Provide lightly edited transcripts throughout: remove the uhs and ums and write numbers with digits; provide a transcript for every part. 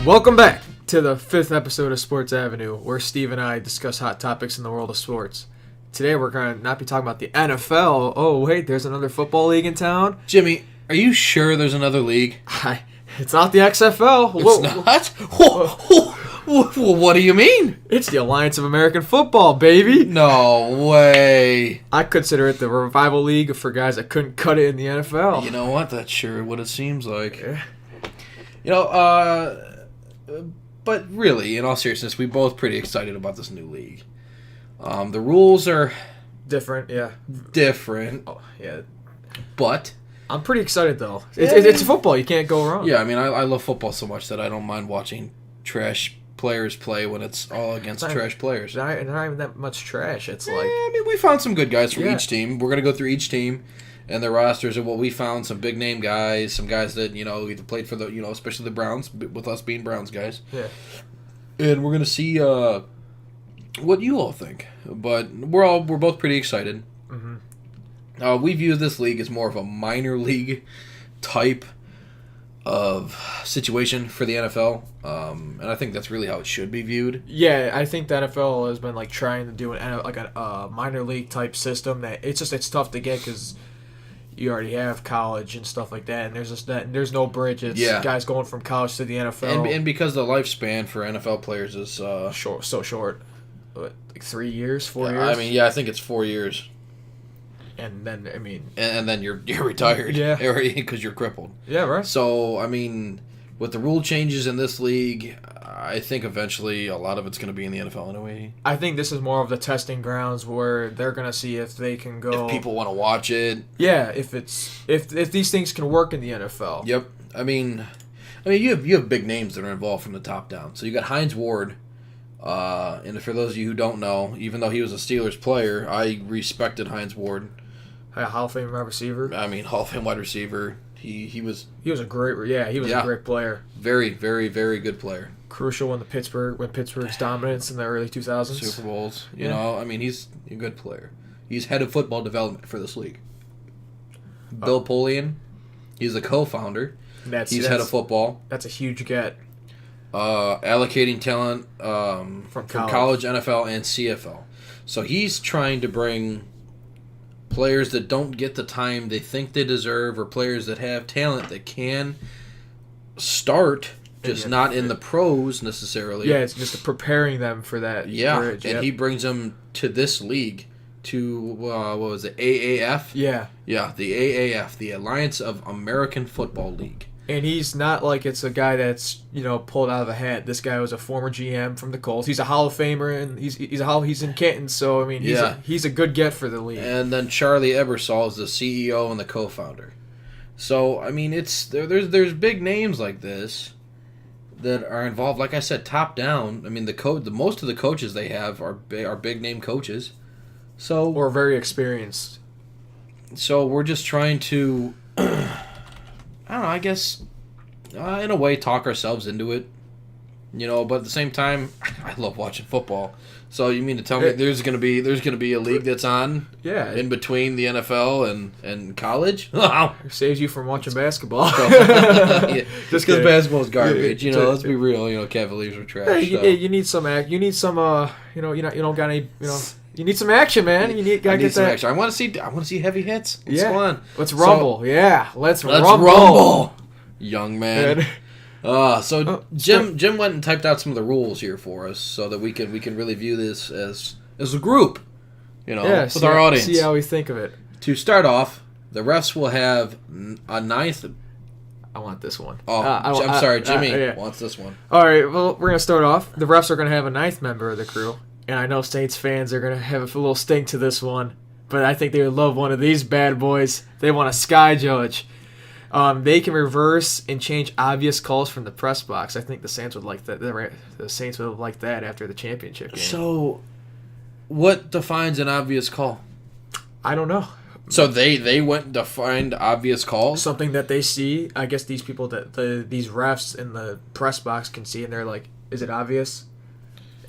Welcome back to the 5th episode of Sports Avenue, where Steve and I discuss hot topics in the world of sports. Today we're going to not be talking about the NFL. Oh, wait, there's another football league in town? Jimmy, are you sure there's another league? It's not the XFL. It's not? What do you mean? It's the Alliance of American Football, baby. No way. I consider it the revival league for guys that couldn't cut it in the NFL. You know what? That's sure what it seems like. Yeah. But really, in all seriousness, we're both pretty excited about this new league. The rules are Different, yeah. different, Oh, yeah. but I'm pretty excited, though. It's football. You can't go wrong. yeah, I mean, I love football so much that I don't mind watching trash players play when it's all against trash players. Not even that much trash. It's like... I mean, we found some good guys from Yeah. each team. We're going to go through each team and their rosters and what we found. Some big name guys, some guys that, either played for the, especially the Browns, with us being Browns guys. Yeah. And we're going to see what you all think. But we're both pretty excited. Mm-hmm. We view this league as more of a minor league type of situation for the NFL. And I think that's really how it should be viewed. Yeah, I think the NFL has been like trying to do a minor league type system that it's tough to get because you already have college and stuff like that, and there's no bridge. It's guys going from college to the NFL, And because the lifespan for NFL players is short, like 3 years, 4 years. I mean, I think it's 4 years. And then And then you're retired. Yeah. Because you're crippled. Yeah, right. So, I mean, with the rule changes in this league, I think eventually a lot of it's going to be in the NFL anyway. I think this is more of the testing grounds where they're gonna see if they can go. If people want to watch it. Yeah, if these things can work in the NFL. Yep. I mean, you have big names that are involved from the top down. So you got Hines Ward. And for those of you who don't know, even though he was a Steelers player, I respected Hines Ward. A Hall of Fame wide receiver. I mean, Hall of Fame wide receiver. He was a great a great player. Very, very, very good player. Crucial in Pittsburgh's dominance in the early 2000s. Super Bowls. You know, I mean, he's a good player. He's head of football development for this league. Bill Polian, he's the co-founder. He's head of football. That's a huge get. Allocating talent from college, NFL, and CFL. So he's trying to bring players that don't get the time they think they deserve, or players that have talent that can start, just not in the pros necessarily. Yeah, it's just preparing them for that. Yeah, bridge. and he brings them to this league, to, what was it, AAF? Yeah. Yeah, the AAF, the Alliance of American Football League. And he's not like it's a guy that's, pulled out of a hat. This guy was a former GM from the Colts. He's a Hall of Famer, and he's in Canton, so, I mean, he's a good get for the league. And then Charlie Ebersol is the CEO and the co-founder. So, I mean, there's big names like this that are involved. Like I said, top down. I mean, the most of the coaches they have are big name coaches. So, or very experienced. So we're just trying to, I don't know, I guess, in a way, talk ourselves into it. But at the same time, I love watching football. So you mean to tell me there's gonna be a league that's on in between the NFL and college? It saves you from watching basketball. Just because basketball's garbage, let's be real. Cavaliers are trash. You need some you need some you don't got any you need some action, man. Gotta get some action. I want to see heavy hits. Let's go on. Let's rumble. Let's rumble, young man. Jim went and typed out some of the rules here for us so that we can really view this as a group, with our audience. See how we think of it. To start off, the refs will have a ninth. I want this one. Oh, I'm sorry, Jimmy wants this one. All right, well, we're gonna start off. The refs are gonna have a ninth member of the crew, and I know Saints fans are gonna have a little stink to this one, but I think they would love one of these bad boys. They want a sky judge. They can reverse and change obvious calls from the press box. I think the Saints would like that. The Saints would like that after the championship game. So, what defines an obvious call? I don't know. So they went and defined obvious calls? Something that they see. I guess these people these refs in the press box can see, and they're like, "Is it obvious?"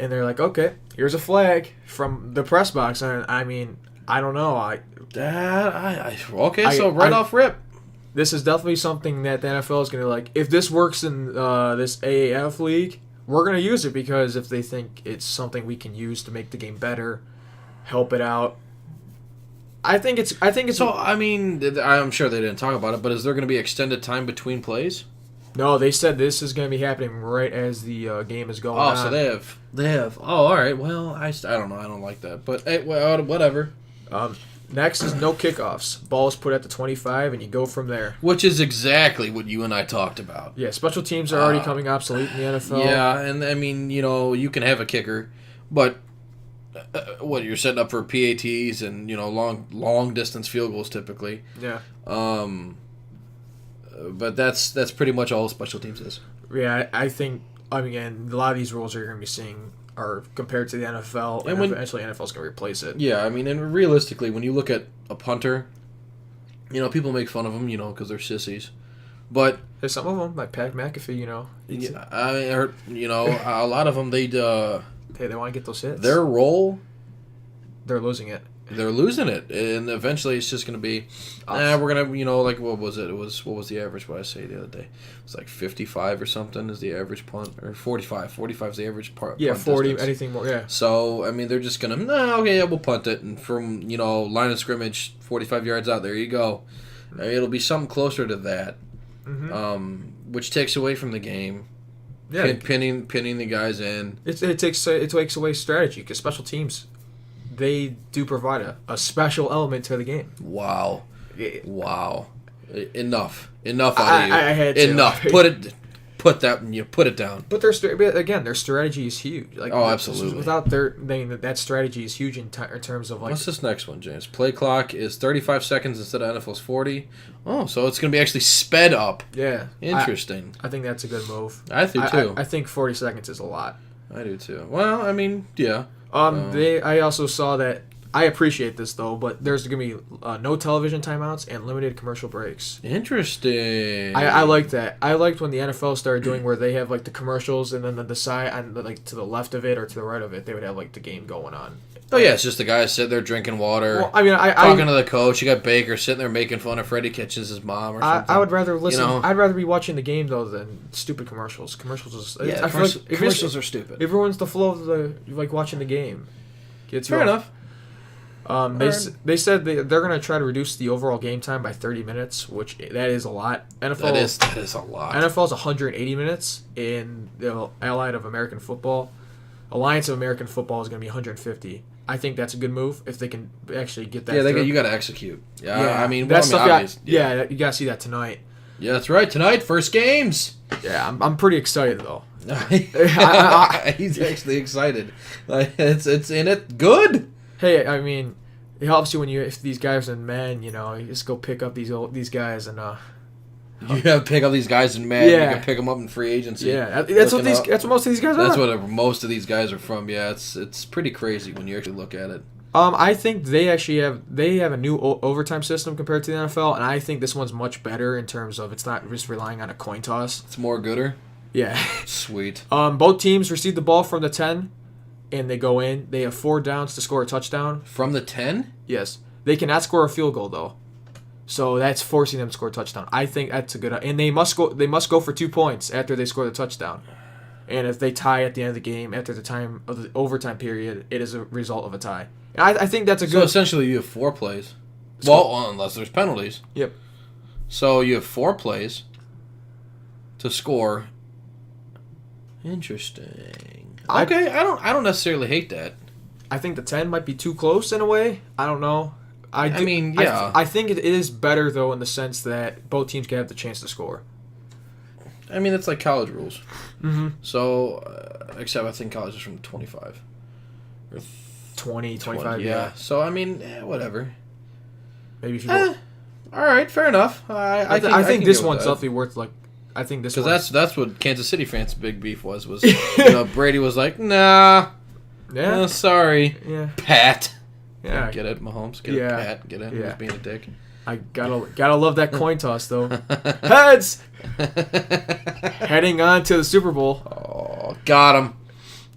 And they're like, "Okay, here's a flag from the press box." And I mean, I don't know. So right off rip. this is definitely something that the NFL is going to like. If this works in this AAF league, we're going to use it because if they think it's something we can use to make the game better, help it out. I think it's. So I mean, I'm sure they didn't talk about it, but is there going to be extended time between plays? No, they said this is going to be happening right as the game is going on. Oh, so they have. Oh, all right. Well, I don't know. I don't like that, but hey, well, whatever. Next is no kickoffs. Ball is put at the 25, and you go from there. Which is exactly what you and I talked about. Yeah, special teams are already coming obsolete in the NFL. Yeah, and I mean, you can have a kicker, but what you're setting up for PATs and long distance field goals typically. Yeah. But that's pretty much all special teams is. Yeah, I think. I mean, and a lot of these rules you're going to be seeing are compared to the NFL, and eventually NFL's going to replace it. Yeah, I mean, and realistically, when you look at a punter, people make fun of them, because they're sissies. But there's some of them, like Pat McAfee, Yeah, I heard, a lot of them, they want to get those hits. Their role, they're losing it. They're losing it, and eventually it's just going to be, we're going to, like, what was it? What was the average, what I say the other day? It's like 55 or something is the average punt, or 45. 45 is the average punt. Yeah, 40, distance. anything more, yeah. So, I mean, they're just going to, we'll punt it, and from, line of scrimmage, 45 yards out, there you go. It'll be something closer to that, which takes away from the game. Yeah. Pinning the guys in. It takes away strategy, because special teams, they do provide a special element to the game. Wow. Yeah. Wow. Enough out of you. I had to. Enough. Put it down. But their strategy is huge. Like, absolutely. Without that strategy is huge in terms of like. What's this next one, James? Play clock is 35 seconds instead of NFL's 40. Oh, so it's going to be actually sped up. Yeah. Interesting. I think that's a good move. I do too. I think 40 seconds is a lot. I do too. Well, I mean, yeah. I also saw that. I appreciate this though, but there's going to be no television timeouts and limited commercial breaks. Interesting. I like that. I liked when the NFL started doing where they have like the commercials and then the side and like to the left of it or to the right of it, they would have like the game going on. Oh yeah, it's just the guys sitting there drinking water. Well, I mean, talking to the coach. You got Baker sitting there making fun of Freddie Kitchens' mom or something. I would rather listen. I'd rather be watching the game though than stupid commercials. Commercials commercials are stupid. Everyone's the flow of the watching the game. Fair enough. They said they're going to try to reduce the overall game time by 30 minutes, which that is a lot. That is a lot. NFL's 180 minutes in the Allied of American Football. Alliance of American Football is going to be 150. I think that's a good move if they can actually get that. Yeah, you got to execute. Yeah, I mean, that's stuff. You got to see that tonight. Yeah, that's right. Tonight, first games. Yeah, I'm pretty excited though. He's actually excited. It's in it good. Hey, I mean, it helps you if these guys are men, you just go pick up these guys and you have to pick up these guys in men. Yeah. You can pick them up in free agency. Yeah, that's what most of these guys are. That's what most of these guys are from. Yeah, it's pretty crazy when you actually look at it. I think they actually have a new overtime system compared to the NFL, and I think this one's much better in terms of it's not just relying on a coin toss. It's more gooder. Yeah. Sweet. Both teams receive the ball from the 10. And they go in. They have 4 downs to score a touchdown. From the 10? Yes. They cannot score a field goal, though. So that's forcing them to score a touchdown. I think that's a good... And they must go for 2 points after they score the touchdown. And if they tie at the end of the game, after the time of the overtime period, it is a result of a tie. And I think that's a good... So essentially you have 4 plays. Well, unless there's penalties. Yep. So you have 4 plays to score. Interesting. Okay, I don't necessarily hate that. I think the 10 might be too close in a way. I don't know. I mean, yeah. I think it is better, though, in the sense that both teams can have the chance to score. I mean, it's like college rules. Mm-hmm. So, except I think college is from 25. Or 20, 25, yeah. So, I mean, whatever. Maybe if you go... All right, fair enough. I think this one's definitely worth, like... I think this because that's what Kansas City fans' big beef was Brady was like, nah, sorry, Pat, get it, Mahomes, get it, Pat, get it, he was being a dick. I gotta love that coin toss though. Heads, heading on to the Super Bowl. Oh, got him.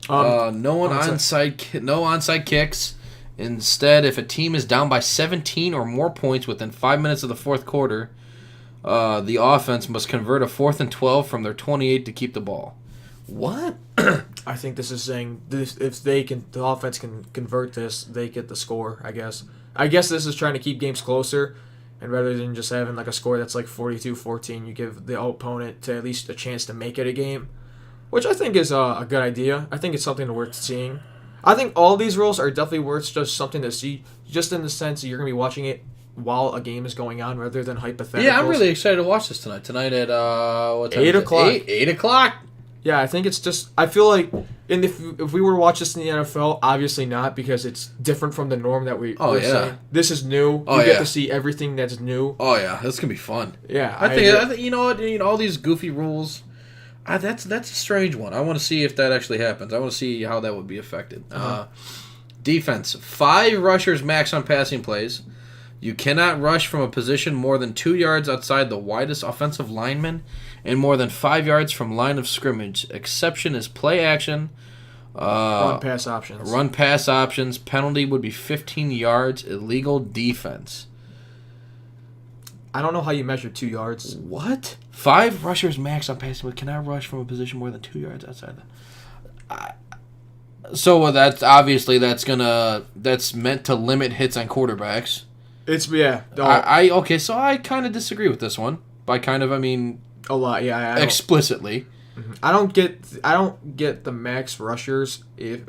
No onside kicks. Instead, if a team is down by 17 or more points within 5 minutes of the fourth quarter. The offense must convert a 4th and 12 from their 28 to keep the ball. What? I think this is saying this, if the offense can convert this, they get the score. I guess. I guess this is trying to keep games closer, and rather than just having like a score that's like 42-14, you give the opponent to at least a chance to make it a game, which I think is a good idea. I think it's something worth seeing. I think all these rules are definitely worth just something to see, just in the sense that you're gonna be watching it while a game is going on rather than hypotheticals. Yeah, I'm really excited to watch this tonight. Tonight at what time? 8 o'clock. 8 o'clock. Yeah, I think it's just. I feel like, if we were to watch this in the NFL, obviously not, because it's different from the norm that we're saying. This is new. You get to see everything that's new. Oh yeah, this can be fun. Yeah, I think you know what? All these goofy rules. That's a strange one. I want to see if that actually happens. I want to see how that would be affected. Defense: 5 rushers max on passing plays. You cannot rush from a position more than 2 yards outside the widest offensive lineman and more than 5 yards from line of scrimmage. Exception is play action. Run pass options. Run pass options. Penalty would be 15 yards. Illegal defense. I don't know how you measure 2 yards. What? 5 rushers max on passing, but cannot rush from a position more than 2 yards outside the. So that's obviously that's meant to limit hits on quarterbacks. It's yeah. Okay, so I kind of disagree with this one. By kind of, I mean a lot. Yeah, explicitly. I don't get the max rushers. If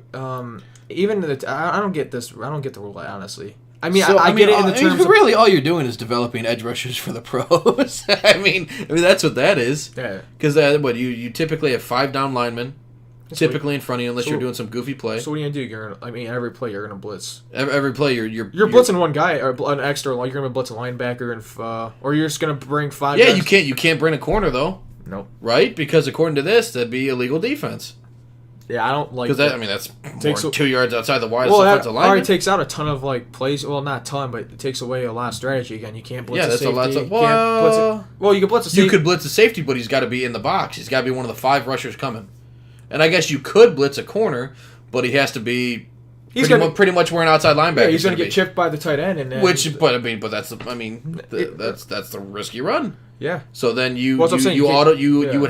even I don't get this. I don't get the rule, honestly. I mean, I get it in the terms of really all you're doing is developing edge rushers for the pros. I mean that's what that is. Yeah. Because you typically have 5 down linemen. Typically in front of you, unless you're doing some goofy play. So what are you gonna do? Every play you're gonna blitz. Every play you're blitzing one guy or an extra. You're gonna blitz a linebacker and or you're just gonna bring 5. Yeah, guys. you can't bring a corner though. Nope. Right? Because according to this, that'd be illegal defense. Yeah, I don't like. Because that's more than 2 yards outside the widest offensive line. That already takes out a ton of plays. Well, not a ton, but it takes away a lot of strategy. Again, you can't blitz a safety. Yeah, that's a lot. Well, you can blitz a safety. You could blitz a safety, but he's got to be in the box. He's got to be one of the 5 rushers coming. And I guess you could blitz a corner, but he has to be pretty much where an outside linebacker. Yeah, he's going to get chipped by the tight end, and then, that's the risky run. Yeah. So then you would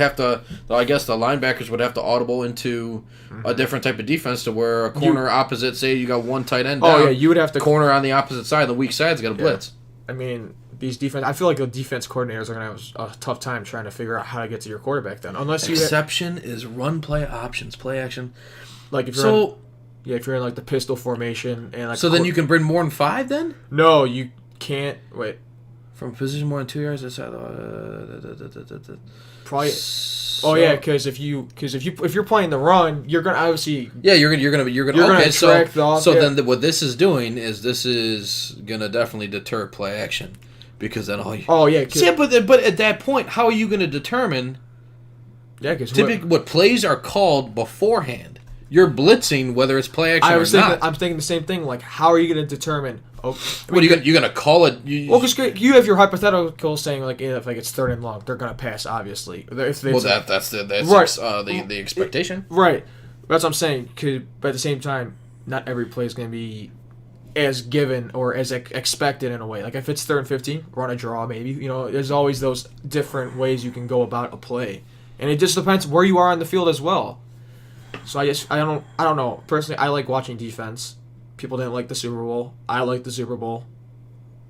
have to. I guess the linebackers would have to audible into a different type of defense to where a corner opposite. Say you got one tight end down. Oh yeah, you would have to corner on the opposite side. The weak side's got to blitz. I mean, these defense. I feel like the defense coordinators are going to have a tough time trying to figure out how to get to your quarterback. Then, unless you exception is run play options, play action. Like if you're if you're in like the pistol formation and then you can bring more than 5. Then no, you can't. Wait. From a position more than 2 yards outside. Probably. Oh yeah, because if you're playing the run, you're gonna obviously. Yeah, you're gonna. Okay, attract the off, then what this is doing is this is gonna definitely deter play action, because then all you. Oh yeah. But at that point, how are you gonna determine? Yeah, because what plays are called beforehand. You're blitzing whether it's play action or not. I'm thinking the same thing. Like, how are you gonna determine? Oh, what are you gonna call it? Because you have your hypothetical saying like if it's 3rd and long, they're gonna pass obviously. That's the expectation. Right, that's what I'm saying. But at the same time, not every play is gonna be as given or as expected in a way. Like if it's 3rd and 15, run a draw maybe. There's always those different ways you can go about a play, and it just depends where you are on the field as well. So I don't know. Personally, I like watching defense. People didn't like the Super Bowl. I like the Super Bowl,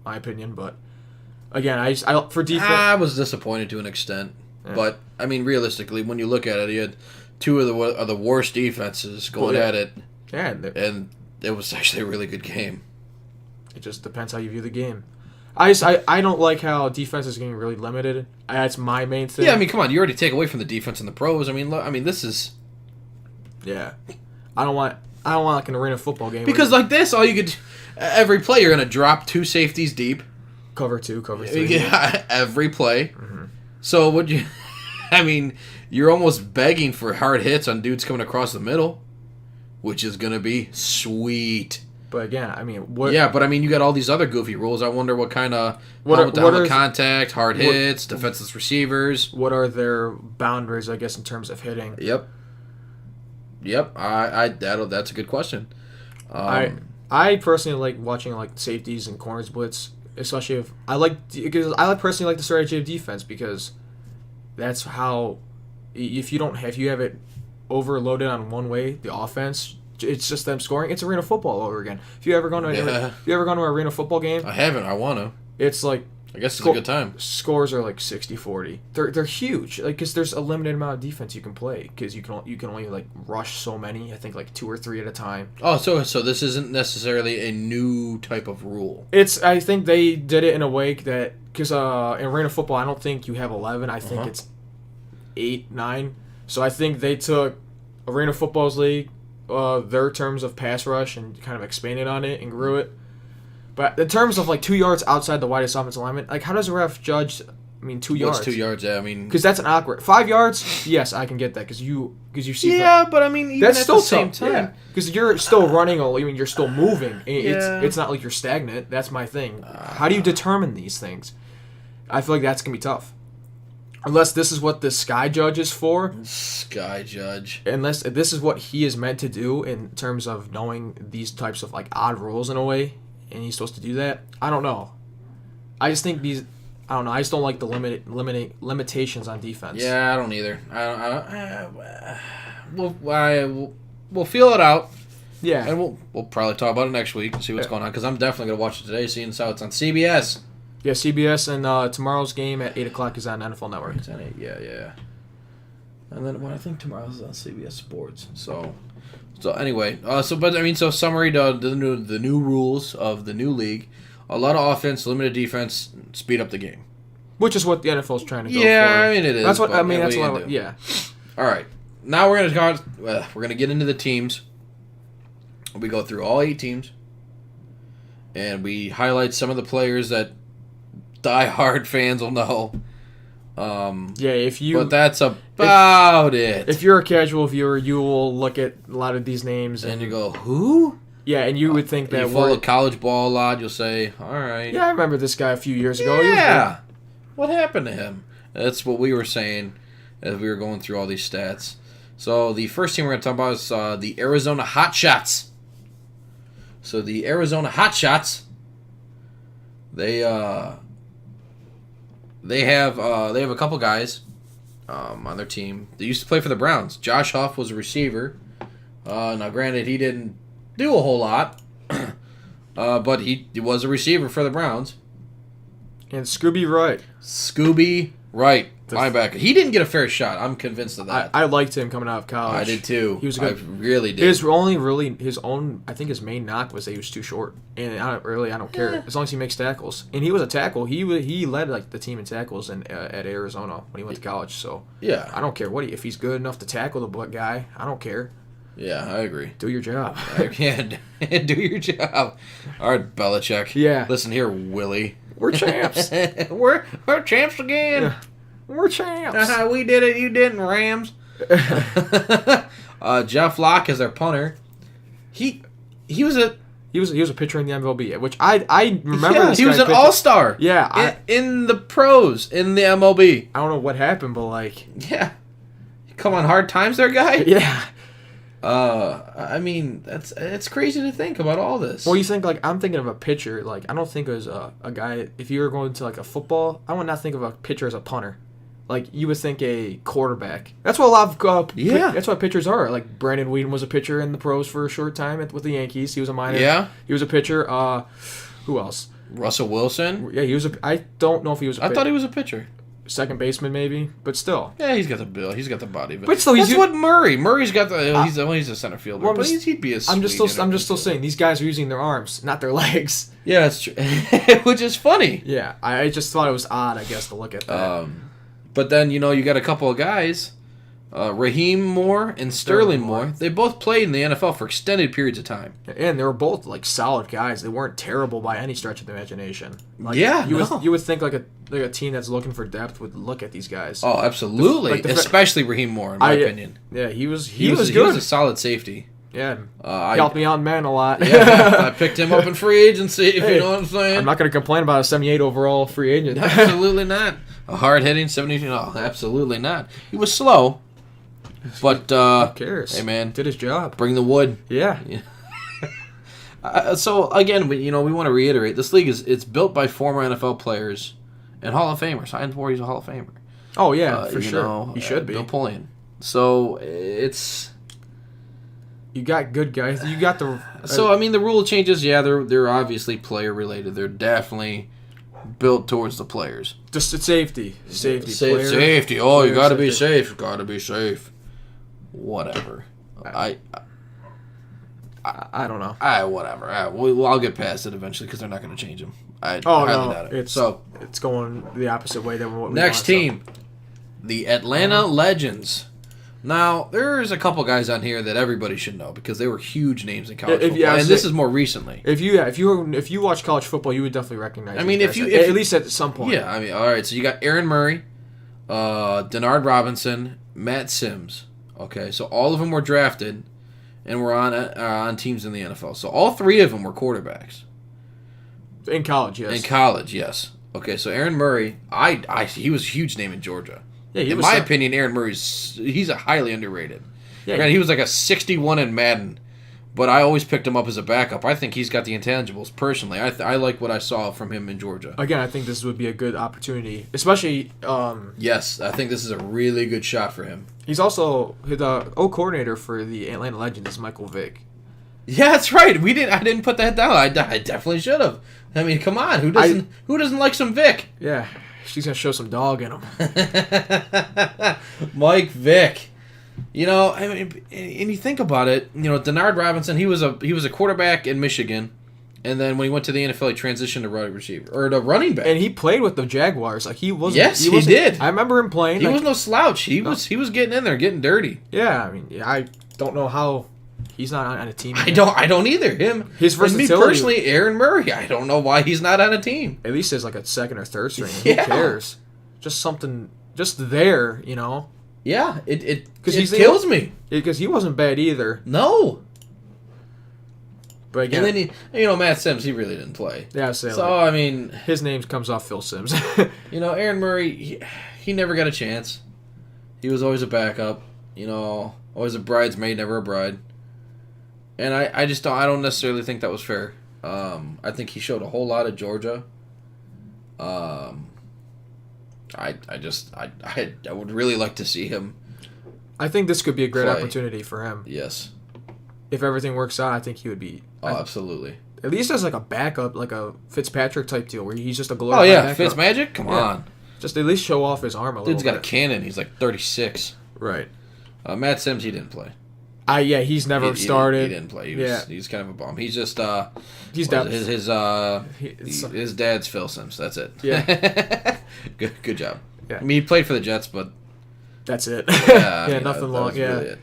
my opinion. But again, I for defense, I was disappointed to an extent. Yeah. But I mean, realistically, when you look at it, you had 2 of the worst defenses going at it. Yeah, and it was actually a really good game. It just depends how you view the game. I don't like how defense is getting really limited. That's my main thing. Yeah, I mean, come on, you already take away from the defense in the pros. I mean, this is. Yeah, I don't want like an arena football game because like this, all you could every play you're gonna drop 2 safeties deep, cover 2, cover 3. Yeah, every play. Mm-hmm. So would you? I mean, you're almost begging for hard hits on dudes coming across the middle, which is gonna be sweet. But again, I mean, but I mean, you got all these other goofy rules. I wonder what kind of helmet contact, hard hits, defenseless receivers. What are their boundaries? I guess in terms of hitting. Yep. That's a good question. I personally like watching like safeties and corners blitz. especially if I personally like the strategy of defense because that's how if you have it overloaded on one way, the offense, it's just them scoring. It's arena football all over again. If you ever gone to an arena football game, I haven't. I want to. it's like I guess it's a good time. scores are like 60-40. They're huge, like because there's a limited amount of defense you can play because you can only like rush so many. I think like 2 or 3 at a time. Oh, so this isn't necessarily a new type of rule. I think they did it in a way that because in arena football I don't think you have 11. I think it's 8, 9. So I think they took arena football's league, their terms of pass rush and kind of expanded on it and grew it. But in terms of like 2 yards outside the widest offensive alignment, like how does a ref judge? 2 yards. What's 2 yards? Yeah, I mean, Because that's an awkward 5 yards. Yes, I can get that because you see. Yeah, but I mean, even That's at still the same tough, time, because you're still running. You're still moving. Yeah. It's not like you're stagnant. That's my thing. How do you determine these things? I feel like that's gonna be tough. Unless this is what the Sky Judge is for. Sky Judge. Unless this is what he is meant to do in terms of knowing these types of like odd rules in a way, and he's supposed to do that. I don't know. I just think these. I don't know. I just don't like the limitations on defense. Yeah, I don't either. We'll feel it out, Yeah. and we'll probably talk about it next week and see what's going on. Because I'm definitely gonna watch it today, seeing how it's on CBS. Yeah, CBS, and tomorrow's game at 8 o'clock is on NFL Network. It's on 8, yeah. And then I think tomorrow's on CBS Sports. So anyway, so summary to the new rules of the new league. A lot of offense, limited defense, speed up the game. Which is what the NFL is trying to go for. Yeah, I mean it is. That's what but That's what what. Yeah. All right, now we're gonna get into the teams. We go through all 8 teams, and we highlight some of the players that die-hard fans will know. Yeah, but that's about it. If you're a casual viewer, you will look at a lot of these names and you go, who? Yeah, and you would think that you follow college ball a lot. You'll say, all right. Yeah, I remember this guy a few years ago. Yeah. What happened to him? That's what we were saying as we were going through all these stats. So the first team we're going to talk about is the Arizona Hotshots. So the Arizona Hotshots, they have a couple guys on their team. They used to play for the Browns. Josh Huff was a receiver. Now, granted, he didn't do a whole lot, but he was a receiver for the Browns. And Scooby Wright, linebacker. He didn't get a fair shot. I'm convinced of that. I liked him coming out of college. I did too. He was good. I really did. I think his main knock was that he was too short, and I don't care as long as he makes tackles. And he was a tackle. He led like the team in tackles at Arizona when he went to college. So yeah, I don't care if he's good enough to tackle the guy. I don't care. Yeah, I agree. Do your job. Yeah, do your job. All right, Belichick. Yeah. Listen here, Willie. We're champs. we're champs again. Yeah. We're champs. We did it. You didn't, Rams. Jeff Locke is their punter. He was a pitcher in the MLB, which I remember. Yeah, he was an all-star. Yeah, in the pros in the MLB. I don't know what happened, but yeah, come on, hard times there, guy. Yeah. I mean, it's crazy to think about all this. Well, you think I'm thinking of a pitcher. I don't think as a guy. If you were going to a football, I would not think of a pitcher as a punter. You would think a quarterback. That's what a lot of that's what pitchers are. Brandon Whedon was a pitcher in the pros for a short time with the Yankees. He was a minor. Yeah. He was a pitcher. Who else? Russell Wilson. Yeah, he was I don't know if he was. I thought he was a pitcher. Second baseman, maybe, but still. Yeah, he's got the bill. He's got the body. But still, that's what Murray. Murray's got the. He's a center fielder. Well, but he'd be a. I'm just still saying these guys are using their arms, not their legs. Yeah, that's true. Which is funny. Yeah, I just thought it was odd, I guess, to look at that. But then you got a couple of guys, Raheem Moore and Sterling Moore. They both played in the NFL for extended periods of time. And they were both solid guys. They weren't terrible by any stretch of the imagination. You would think a team that's looking for depth would look at these guys. Oh, absolutely. Especially Raheem Moore, in my opinion. Yeah, he was good. He was a solid safety. Yeah, he helped me out in man a lot. Yeah, I picked him up in free agency, if you know what I'm saying. I'm not going to complain about a 78 overall free agent. Absolutely not. A hard-hitting 70. No, absolutely not. He was slow, but who cares? Hey, man. Did his job. Bring the wood. Yeah. So again, we want to reiterate this league it's built by former NFL players and Hall of Famers. Heinz Ward, a Hall of Famer. Oh yeah, for sure. He should be. Napoleon. So it's. You got good guys. You got the. So I mean, the rule changes. Yeah, they're obviously player related. They're definitely built towards the players. Just safety. Safety. Oh, you got to be safe. Got to be safe. Whatever. I don't know. Whatever. I'll get past it eventually because they're not going to change them. I highly doubt it. It's going the opposite way than what we next want, team, the Atlanta Legends. Now, there's a couple guys on here that everybody should know because they were huge names in college football, and this is more recently. If you watch college football, you would definitely recognize. I mean, if at least at some point. Yeah, I mean, all right. So you got Aaron Murray, Denard Robinson, Matt Sims. Okay, so all of them were drafted, and were on teams in the NFL. So all three of them were quarterbacks. In college, yes. In college, yes. Okay, so Aaron Murray, he was a huge name in Georgia. Yeah, in my opinion, Aaron he's a highly underrated. Yeah, he was like a 61 in Madden, but I always picked him up as a backup. I think he's got the intangibles. Personally, I like what I saw from him in Georgia. Again, I think this would be a good opportunity, especially. Yes, I think this is a really good shot for him. He's also the coordinator for the Atlanta Legends is Michael Vick. Yeah, that's right. I didn't put that down. I definitely should have. I mean, come on. Who doesn't like some Vic? Yeah. She's gonna show some dog in him. Mike Vick. I mean, and you think about it. Denard Robinson. He was a quarterback in Michigan, and then when he went to the NFL, he transitioned to running back. And he played with the Jaguars. Like he wasn't. Yes, he did. I remember him playing. He was no slouch. He was getting in there, getting dirty. Yeah, I mean, I don't know how. He's not on a team. I don't either. His versatility. Me personally, Aaron Murray. I don't know why he's not on a team. At least as like a second or third string. Yeah. Who cares? Just something, just there, Yeah, it kills me because he wasn't bad either. No. But again, and then Matt Sims, he really didn't play. Yeah, so I mean, his name comes off Phil Sims. Aaron Murray, he never got a chance. He was always a backup. Always a bridesmaid, never a bride. And I just don't necessarily think that was fair. I think he showed a whole lot of Georgia. I would really like to see him. I think this could be a great opportunity for him. Yes. If everything works out, I think he would be. Absolutely. At least as like a backup, like a Fitzpatrick type deal, where he's just a glorified backup. Fitzmagic? Come on. Just at least show off his arm a little bit. Dude's got a cannon. He's like 36. Right. Matt Sims, he didn't play. He's never started. He didn't play. He's kind of a bum. He's just he's depth. His dad's Phil Sims. That's it. Yeah. Good job. Yeah. I mean, he played for the Jets, but that's it. Yeah, nothing long. Really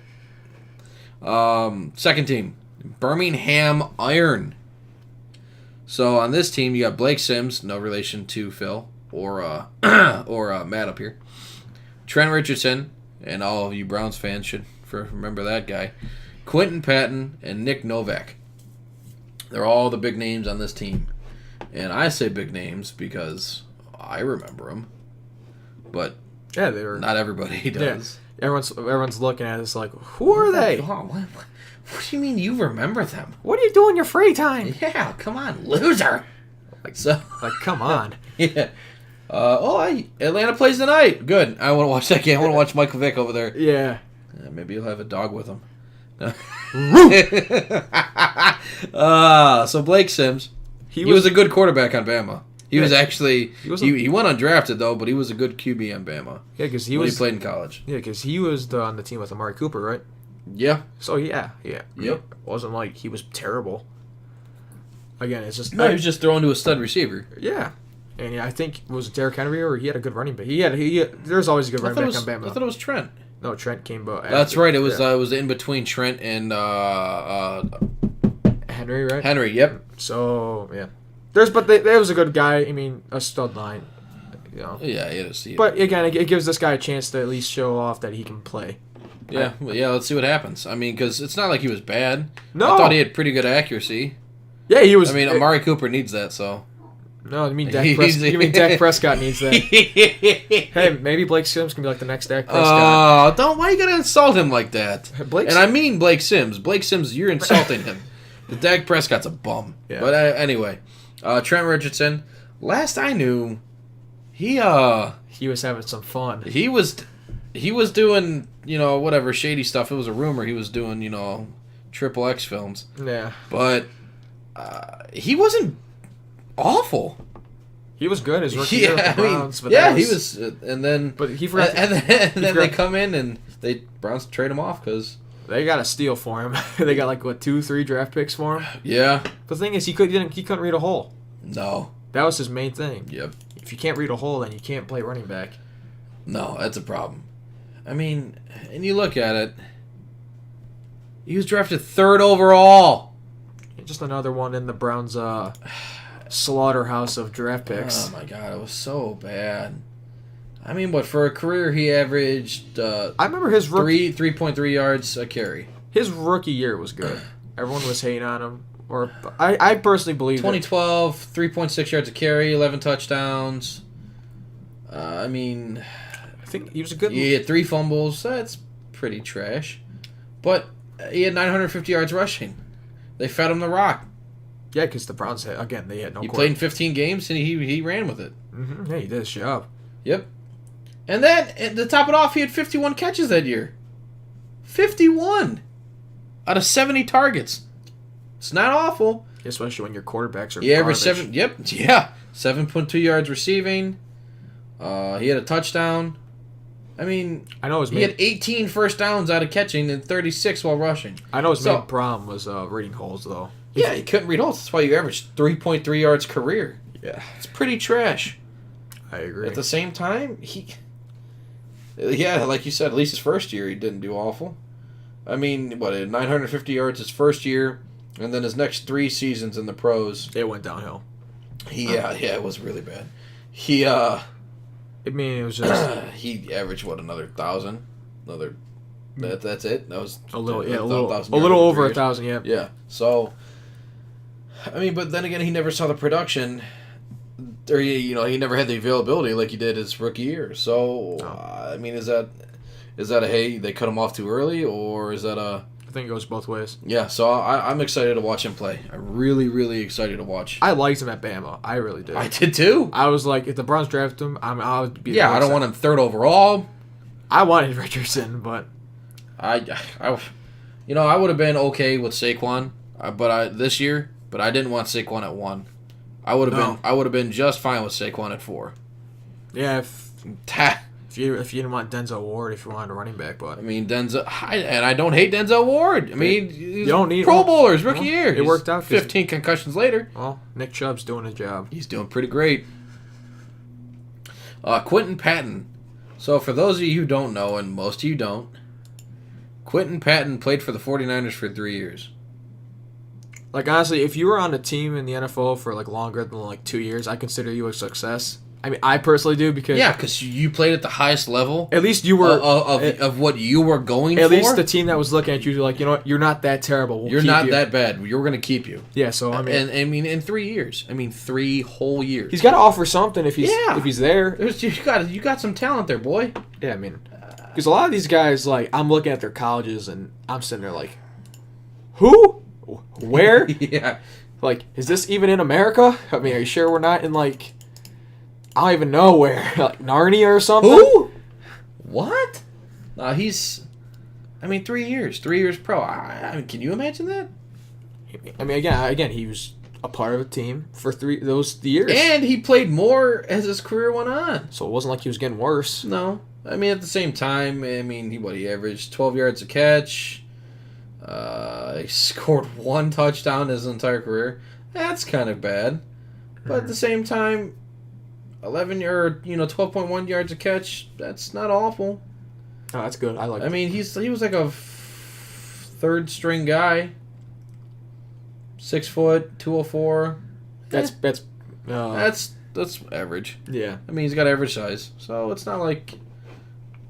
it. Second team, Birmingham Iron. So on this team, you got Blake Sims, no relation to Phil or Matt up here. Trent Richardson, and all of you Browns fans should remember that guy. Quentin Patton and Nick Novak. They're all the big names on this team. And I say big names because I remember them. But yeah, they were. Not everybody does. Yeah. Everyone's looking at us like, who are they? What do you mean you remember them? What do you do in your free time? Yeah, come on, loser. Come on. Yeah. Atlanta plays tonight. Good. I want to watch that game. I want to watch Michael Vick over there. Yeah. Maybe you'll have a dog with him. So Blake Sims, he was a good quarterback on Bama. He was actually he went undrafted though, but he was a good QB on Bama. Yeah, because he played in college. Yeah, because he was on the team with Amari Cooper, right? Yeah. So yeah. Yep. It wasn't like he was terrible. Again, it's just he was just thrown to a stud receiver. Yeah. And I think it was Derrick Henry, or he had a good running back. There's always a good running back on Bama. I thought it was Trent. No, Trent came after. That's right. It was in between Trent and Henry, right? Henry, yep. So yeah, there was a good guy. I mean, a stud line. Yeah, it is. But again, it gives this guy a chance to at least show off that he can play. Yeah, let's see what happens. I mean, because it's not like he was bad. No, I thought he had pretty good accuracy. Yeah, he was. I mean, Amari Cooper needs that, so. No, you mean Dak Prescott needs that? Hey, maybe Blake Sims can be like the next Dak Prescott. Why are you gonna insult him like that? I mean Blake Sims. Blake Sims, you're insulting him. The Dak Prescott's a bum. Yeah. But anyway, Trent Richardson. Last I knew, he was having some fun. he was doing whatever shady stuff. It was a rumor he was doing Triple X films. Yeah. But he wasn't awful. He was good his rookie year with the Browns. But he was. And then, but he forgot. and then they come in and Browns trade him off because they got a steal for him. They got 2-3 draft picks for him. yeah. The thing is, he couldn't read a hole. No. That was his main thing. Yep. If you can't read a hole, then you can't play running back. No, that's a problem. I mean, and you look at it. He was drafted 3rd overall. Just another one in the Browns' slaughterhouse of draft picks. Oh my god, it was so bad. I mean, but for a career, he averaged I remember his rookie 3.3 yards a carry. His rookie year was good. Everyone was hating on him. Or I personally believe 2012, 3.6 yards a carry, 11 touchdowns. I mean, I think he was a good. He had 3 fumbles. That's pretty trash. But he had 950 yards rushing. They fed him the rock. Yeah, because the Browns they had no. He played in 15 games and he ran with it. Mm-hmm. Yeah, he did his job. Yep. And then to top it off, he had 51 catches that year. 51 out of 70 targets. It's not awful. Especially when your quarterbacks are. He averaged garbage. 7.2 yards receiving. He had a touchdown. I mean, I know he had 18 first downs out of catching and 36 while rushing. I know his main problem was reading holes, though. Yeah, he couldn't read holes. That's why you averaged 3.3 yards career. Yeah, it's pretty trash. I agree. At the same time, like you said, at least his first year he didn't do awful. I mean, 950 yards his first year, and then his next 3 seasons in the pros, it went downhill. It was really bad. I mean, it was just he averaged another 1,000, that's it. That was a little over 1,000. Yeah. Yeah. So, I mean, but then again, he never saw the production, or he never had the availability like he did his rookie year. So, I mean, is that a hey they cut him off too early, or is that a? I think it goes both ways. Yeah. So I'm excited to watch him play. I'm really, really excited to watch. I liked him at Bama. I really did. I did too. I was like, if the Browns drafted him, I would be. Yeah, I don't want him 3rd overall. I wanted Richardson, but I would have been okay with Saquon, this year, but I didn't want Saquon at 1. I would have been just fine with Saquon at 4. Yeah, if you didn't want Denzel Ward, if you wanted a running back, but I mean Denzel, and I don't hate Denzel Ward. I mean, you don't need Pro Bowlers rookie year. It worked out. 15 concussions later. Well, Nick Chubb's doing his job. He's doing pretty great. Quentin Patton. So for those of you who don't know, and most of you don't, Quentin Patton played for the 49ers for 3 years. Honestly, if you were on a team in the NFL for longer than 2 years, I consider you a success. I mean, I personally do because you played at the highest level. At least you were of what you were going for. At least the team that was looking at you like, you know what, you're not that terrible. You're not that bad. You're going to keep you. Yeah. So I mean, in 3 years. I mean, 3 whole years. He's got to offer something if he's there. You got some talent there, boy. Yeah, I mean, because a lot of these guys, I'm looking at their colleges and I'm sitting there like, who, where? Yeah. Is this even in America? I mean, are you sure we're not in I don't even know where, Narnia or something? Who? What? He's, 3 years. 3 years pro. I mean, can you imagine that? I mean, again, he was a part of a team for those years. And he played more as his career went on. So it wasn't like he was getting worse. No. I mean, at the same time, he averaged 12 yards a catch. He scored 1 touchdown his entire career. That's kind of bad. But at the same time, 12.1 yards a catch, that's not awful. Oh, that's good. I like it. He was like a 3rd string guy. 6 foot, 204. That's average. Yeah. He's got average size. So it's not like,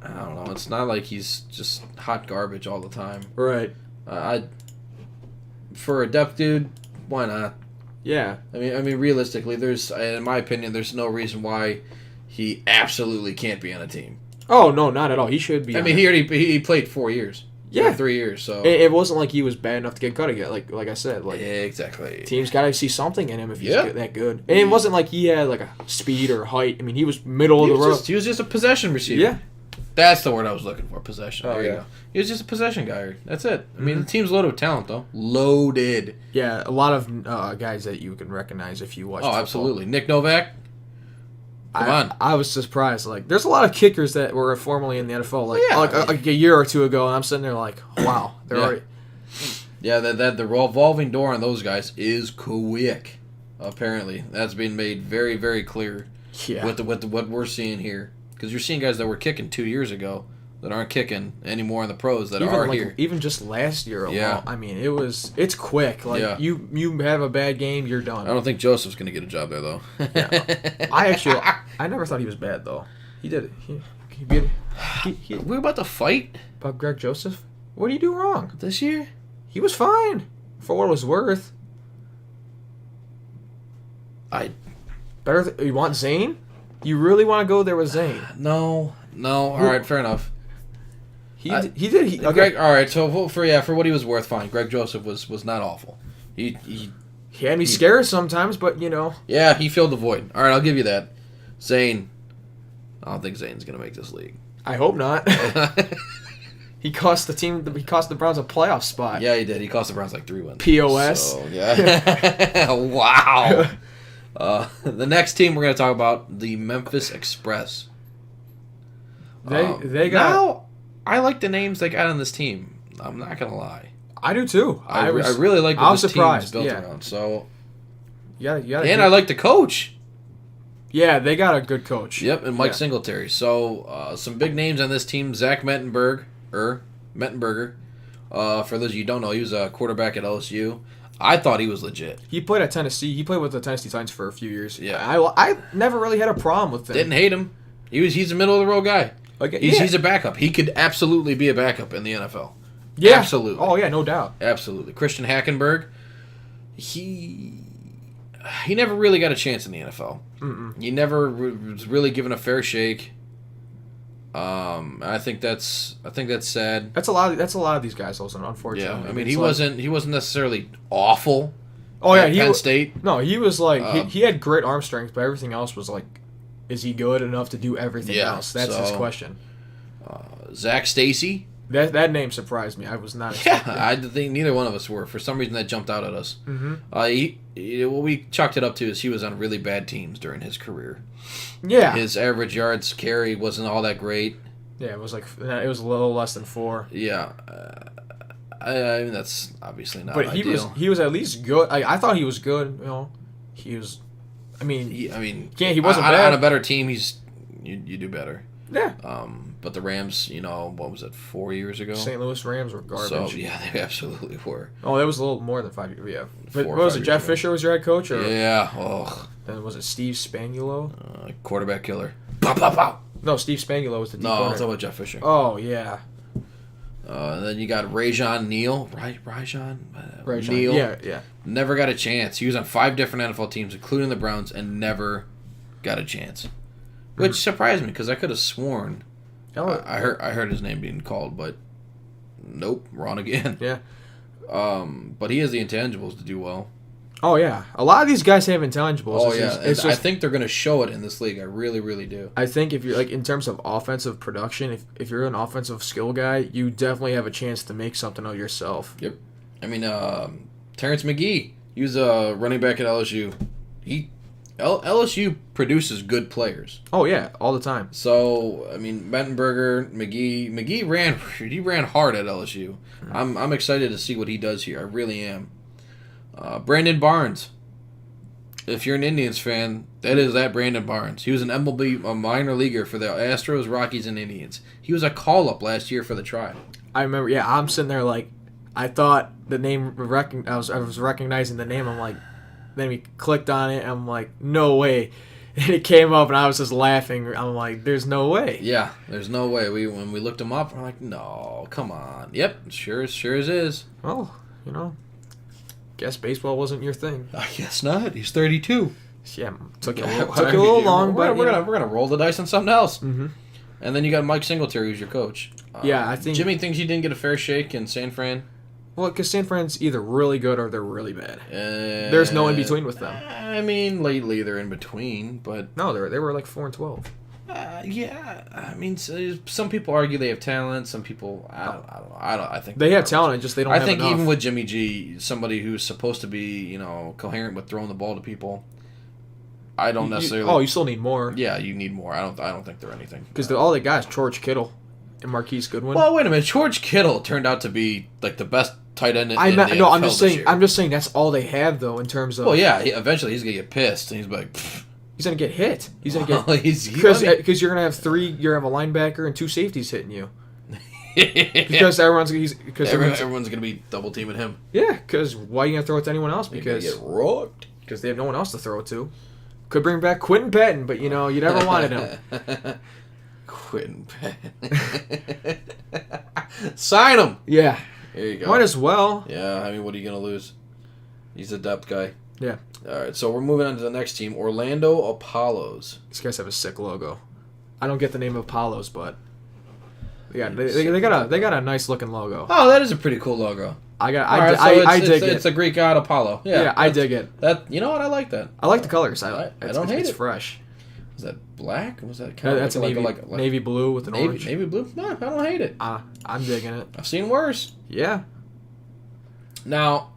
I don't know, it's not like he's just hot garbage all the time. Right. For a depth dude, why not? Yeah. I mean, realistically, in my opinion, there's no reason why he absolutely can't be on a team. Oh no, not at all. He should be. He played 4 years. Yeah. 3 years. So It wasn't like he was bad enough to get cut again. Like I said, like exactly. teams got to see something in him if he's Yeah. that good. And it wasn't like he had like a speed or height. I mean, he was middle of the road. He was just a possession receiver. Yeah. That's the word I was looking for. Possession. Oh, There you yeah. go. He was just a possession guy. That's it. I mean, the team's loaded with talent, though. Loaded. Yeah, a lot of guys that you can recognize if you watch. Oh, football. absolutely. Nick Novak. Come on. I was surprised. Like, there's a lot of kickers that were formerly in the NFL, like a year or two ago, and I'm sitting there like, wow, they're Yeah. already. Yeah, that the revolving door on those guys is quick. Apparently, that's been made very, very clear Yeah. with what we're seeing here. Because you're seeing guys that were kicking 2 years ago that aren't kicking anymore in the pros that are here. Even just last year alone. Yeah. I mean, it's quick. Like Yeah. you have a bad game, you're I done. don't think Joseph's going to get a job there, though. I never thought he was bad though. He did it. He beat We're about to fight Bob Greg Joseph. What did he do wrong? this year? He was fine for what it was worth. You want Zane? You really want to go there with Zane? No. All right, fair enough. He did. Greg, all right. So for what he was worth, fine. Greg Joseph was not awful. He had me scared sometimes, but yeah, he filled the void. All right, I'll give you that. Zane, I don't think Zane's gonna make this league. I hope not. He cost the Browns a playoff spot. Yeah, he did. He cost the Browns like 3 wins. POS. So, yeah. Wow. The next team we're gonna talk about, the Memphis Express. They got. Now, I like the names they got on this team. I'm not gonna lie. I do too. I really like what I was this surprised, team's built yeah. around. So, and I like the coach. Yeah, they got a good coach. Yep, and Mike Singletary. So, some big names on this team. Zach Mettenberger. For those of you who don't know, he was a quarterback at LSU. I thought he was legit. He played at Tennessee. He played with the Tennessee Titans for a few years. Yeah. I never really had a problem with him. Didn't hate him. He's a middle of the road guy. He's a backup. He could absolutely be a backup in the NFL. Yeah. Absolutely. Oh yeah, no doubt. Absolutely. Christian Hackenberg. He never really got a chance in the NFL. Mm-mm. He never was really given a fair shake. I think that's sad. That's a lot of these guys also, unfortunately. Yeah, I mean he wasn't necessarily awful. Oh yeah, at Penn State. No, he was like he had great arm strength, but everything else was like, is he good enough to do everything else? That's his question. Zach Stacy. That name surprised me. I was not. Yeah, I think neither one of us were. For some reason, that jumped out at us. Mm-hmm. What we chalked it up to is he was on really bad teams during his career. Yeah. His average yards carry wasn't all that great. Yeah, it was a little less than 4. Yeah, I mean that's obviously not. But ideal. he was at least good. I thought he was good. He was. I mean, he wasn't bad. On a better team. You do better. Yeah. But the Rams, what was it, 4 years ago? St. Louis Rams were garbage. So yeah, they absolutely were. Oh, that was a little more than 5 years. Yeah. But 4 what or was 5 it? Jeff years ago. Fisher was your head coach, or Yeah. Oh. and was it Steve Spagnuolo? Quarterback killer. Pow, pow, pow. No, Steve Spagnuolo was the No, I'm talking about Jeff Fisher. Oh yeah. And then you got Rajon Neal, right? Rajon Neal. Yeah. Never got a chance. He was on 5 different NFL teams, including the Browns, and never got a chance, which surprised me because I could have sworn I heard his name being called, but nope, wrong again. Yeah. But he has the intangibles to do well. Oh yeah, a lot of these guys have intangibles. Oh yeah, I think they're going to show it in this league. I really, really do. I think if you're like in terms of offensive production, if you're an offensive skill guy, you definitely have a chance to make something of yourself. Yep. I mean, Terrence McGee, he was a running back at LSU. LSU produces good players. Oh yeah, all the time. So I mean, Mettenberger, McGee ran hard at LSU. I'm excited to see what he does here. I really am. Brandon Barnes. If you're an Indians fan, that Brandon Barnes. He was an MLB, a minor leaguer for the Astros, Rockies, and Indians. He was a call-up last year for the Tribe. I remember. Yeah, I'm sitting there like, I thought the name. I was recognizing the name. I'm like, then we clicked on it. I'm like, no way. And it came up, and I was just laughing. I'm like, there's no way. Yeah, there's no way. When we looked him up, we're like, no, come on. Yep, sure as is. Well, guess baseball wasn't your thing. I guess not. He's 32. Yeah, took a little long, but we're gonna roll the dice on something else. Mm-hmm. And then you got Mike Singletary, who's your coach. Yeah, I think Jimmy thinks he didn't get a fair shake in San Fran. Well, because San Fran's either really good or they're really bad. There's no in between with them. I mean, lately they're in between, but No, they were like 4-12. yeah. I mean, some people argue they have talent. Some people, I don't know. I think They have talent, just they don't. I have think enough. even with Jimmy G, somebody who's supposed to be, coherent with throwing the ball to people, I don't necessarily. You still need more. Yeah, you need more. I don't think they're anything. Because all they got is George Kittle and Marquise Goodwin. Well, wait a minute. George Kittle turned out to be like the best tight end in the I'm NFL just this saying. year. I'm just saying that's all they have though in terms of. Well, yeah. Eventually, he's gonna get pissed, and he's like, Pfft. He's gonna get hit. He's gonna get because you're gonna have you're gonna have a linebacker and 2 safeties hitting you. Because everyone's gonna be double teaming him. Yeah, because why are you gonna throw it to anyone else? Because get rocked. Because they have no one else to throw it to. Could bring back Quentin Patton, but you never wanted him. Quentin Patton. Sign him. Yeah. There you go. Might as well. Yeah, I mean, what are you gonna lose? He's a depth guy. Yeah. All right, so we're moving on to the next team, Orlando Apollos. These guys have a sick logo. I don't get the name of Apollos, but yeah, they got a nice looking logo. Oh, that is a pretty cool logo. I dig it. It's a Greek god Apollo. Yeah, I dig it. That you know what I like that. I like the colors. I don't hate it's it. fresh. Was that black? Was that kind That's of a navy blue with an orange. Navy blue? No, I don't hate it. I'm digging it. I've seen worse. Yeah. Now,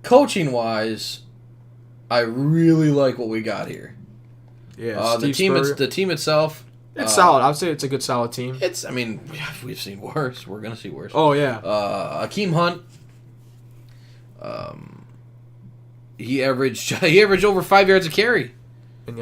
coaching wise, I really like what we got here. Yeah. The team itself. It's solid. I would say it's a good solid team. I mean, we've seen worse. We're gonna see worse. Oh yeah. Akeem Hunt. He averaged over 5 yards a carry.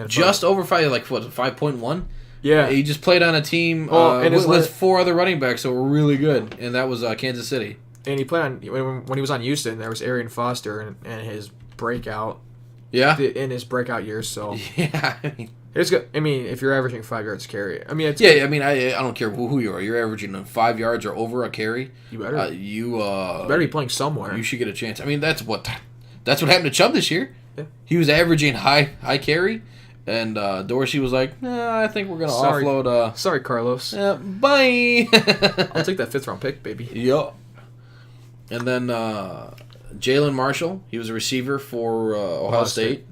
Just over 5, like what, 5.1? Yeah. He just played on a team with 4 other running backs that were really good, and that was Kansas City. And he played on when he was on Houston. There was Arian Foster and his breakout. Yeah. In his breakout years, so yeah. It's good. I mean, if you're averaging 5 yards a carry, I mean, I mean, I don't care who you are. You're averaging 5 yards or over a carry. You better. You better be playing somewhere. You should get a chance. I mean, that's what happened to Chubb this year. Yeah. He was averaging high carry, and Dorsey was like, "Nah, I think we're gonna offload." Sorry, Carlos. Bye. I'll take that 5th round pick, baby. Yup. And then Jalen Marshall, he was a receiver for Ohio State.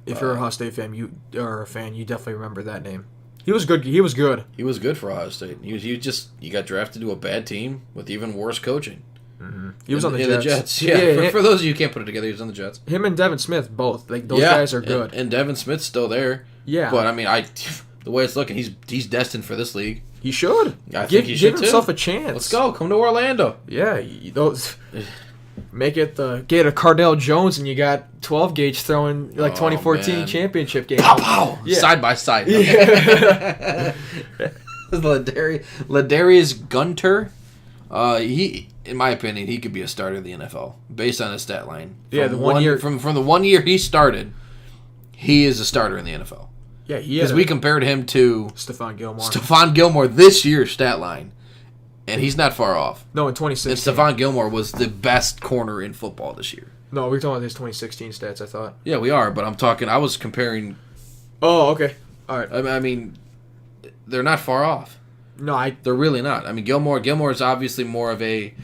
If you're a Ohio State fan, you definitely remember that name. He was good. He was good. He was good for Ohio State. He got drafted to a bad team with even worse coaching. Mm-hmm. He was on the Jets. Yeah, for those of you who can't put it together, he was on the Jets. Him and Devin Smith both. Those guys are good. And Devin Smith's still there. Yeah. But I mean, the way it's looking, he's destined for this league. He should. I think he should give himself a chance. Let's go. Come to Orlando. Yeah, those. Make it get a Cardell Jones and you got 12 gauge throwing like 2014 championship game. Pow pow! Yeah. Side by side. Yeah. Ladarius Gunter. He, in my opinion, he could be a starter in the NFL based on his stat line. Yeah, the 1 year from the 1 year he started, he is a starter in the NFL. Yeah, because we compared him to Stephon Gilmore. Stephon Gilmore this year's stat line. And he's not far off. No, in 2016. And Stephon Gilmore was the best corner in football this year. No, we're talking about his 2016 stats, I thought. Yeah, we are, but I was comparing... Oh, okay. All right. I mean, they're not far off. No, They're really not. I mean, Gilmore is obviously more of a